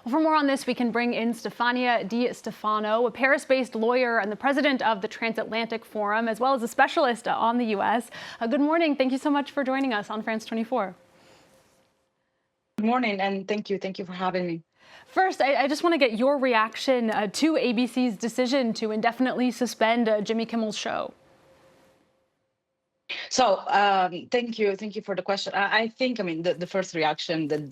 For more on this, we can bring in Stefania Di Stefano, a Paris-based lawyer and the president of the Transatlantic Forum, as well as a specialist on the U.S. Good morning. Thank you so much for joining us on France 24. Good morning, and thank you. Thank you for having me. First, I just want to get your reaction to ABC's decision to indefinitely suspend Jimmy Kimmel's show. So thank you for the question. I think, the first reaction that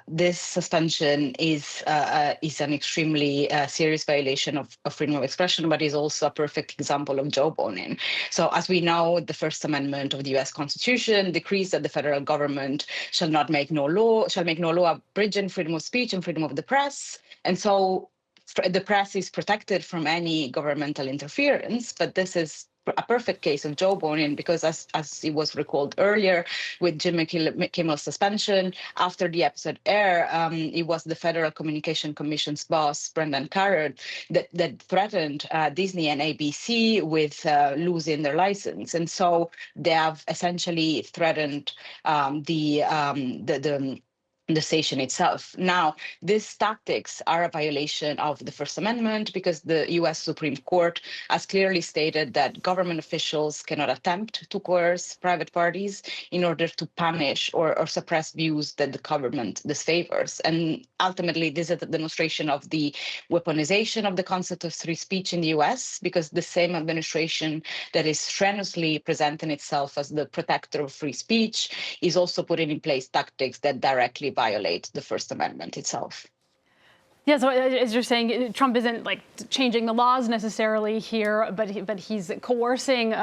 this suspension is an extremely serious violation of freedom of expression, but is also a perfect example of jawboning. So as we know, the First Amendment of the U.S. Constitution decrees that the federal government shall make no law abridging freedom of speech and freedom of the press, and so the press is protected from any governmental interference. But this is a perfect case of jawboning, because as it was recalled earlier with Jimmy Kimmel's suspension, after the episode aired, it was the Federal Communication Commission's boss, Brendan Carter, that threatened Disney and ABC with losing their license. And so they have essentially threatened the station itself. Now, these tactics are a violation of the First Amendment, because the U.S. Supreme Court has clearly stated that government officials cannot attempt to coerce private parties in order to punish or suppress views that the government disfavors. And ultimately, this is a demonstration of the weaponization of the concept of free speech in the U.S., because the same administration that is strenuously presenting itself as the protector of free speech is also putting in place tactics that directly violate the First Amendment itself. Yeah, so as you're saying, Trump isn't changing the laws necessarily here, but he's coercing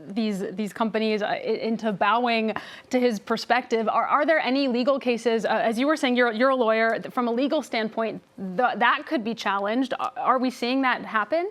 these companies into bowing to his perspective. Are there any legal cases, as you were saying, you're a lawyer, from a legal standpoint, that could be challenged? Are we seeing that happen?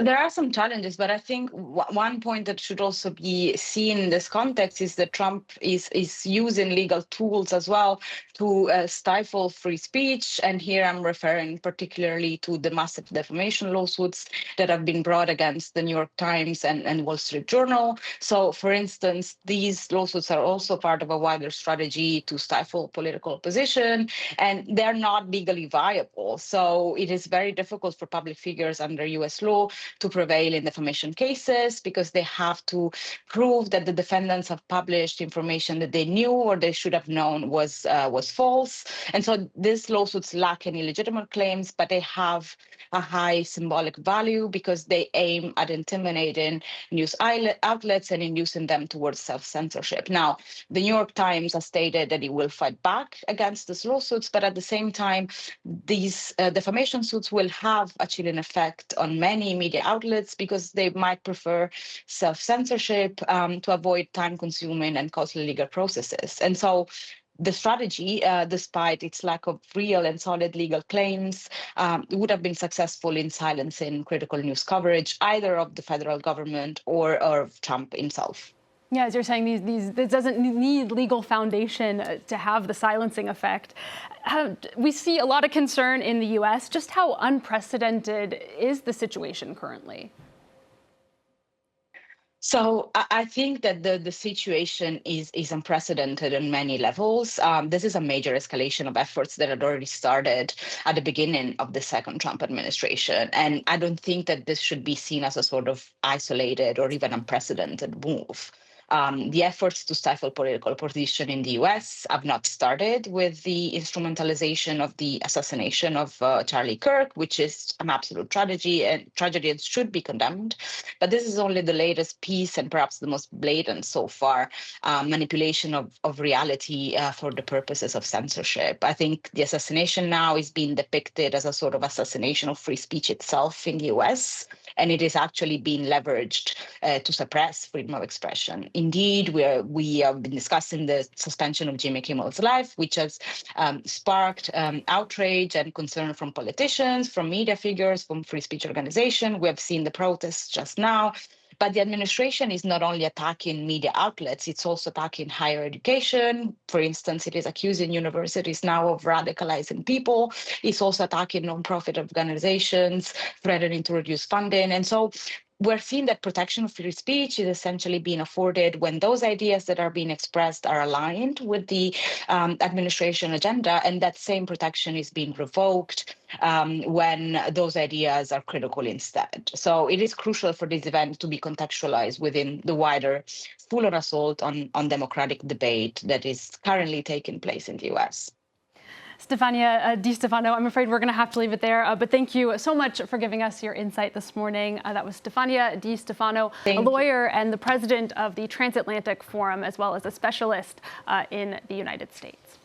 There are some challenges, but I think one point that should also be seen in this context is that Trump is using legal tools as well to stifle free speech. And here I'm referring particularly to the massive defamation lawsuits that have been brought against the New York Times and Wall Street Journal. So, for instance, these lawsuits are also part of a wider strategy to stifle political opposition, and they're not legally viable. So it is very difficult for public figures under US law to prevail in defamation cases, because they have to prove that the defendants have published information that they knew or they should have known was false. And so these lawsuits lack any legitimate claims, but they have a high symbolic value, because they aim at intimidating news outlets and inducing them towards self-censorship. Now, the New York Times has stated that it will fight back against these lawsuits, but at the same time, these defamation suits will have a chilling effect on many media outlets, because they might prefer self-censorship to avoid time-consuming and costly legal processes. And so the strategy, despite its lack of real and solid legal claims, would have been successful in silencing critical news coverage, either of the federal government or of Trump himself. Yeah, as you're saying, this doesn't need legal foundation to have the silencing effect. We see a lot of concern in the U.S. Just how unprecedented is the situation currently? So I think that the situation is unprecedented on many levels. This is a major escalation of efforts that had already started at the beginning of the second Trump administration. And I don't think that this should be seen as a sort of isolated or even unprecedented move. The efforts to stifle political opposition in the U.S. have not started with the instrumentalization of the assassination of Charlie Kirk, which is an absolute tragedy and should be condemned. But this is only the latest piece, and perhaps the most blatant so far, manipulation of reality for the purposes of censorship. I think the assassination now is being depicted as a sort of assassination of free speech itself in the U.S., and it is actually being leveraged to suppress freedom of expression. Indeed, we have been discussing the suspension of Jimmy Kimmel's live, which has sparked outrage and concern from politicians, from media figures, from free speech organizations. We have seen the protests just now. But the administration is not only attacking media outlets, it's also attacking higher education. For instance, it is accusing universities now of radicalizing people. It's also attacking nonprofit organizations, threatening to reduce funding. And so we're seeing that protection of free speech is essentially being afforded when those ideas that are being expressed are aligned with the administration agenda, and that same protection is being revoked when those ideas are critical instead. So it is crucial for this event to be contextualized within the wider full-on assault on democratic debate that is currently taking place in the US. Stefania Di Stefano, I'm afraid we're going to have to leave it there. But thank you so much for giving us your insight this morning. That was Stefania Di Stefano, a lawyer and the president of the Transatlantic Forum, as well as a specialist in the United States.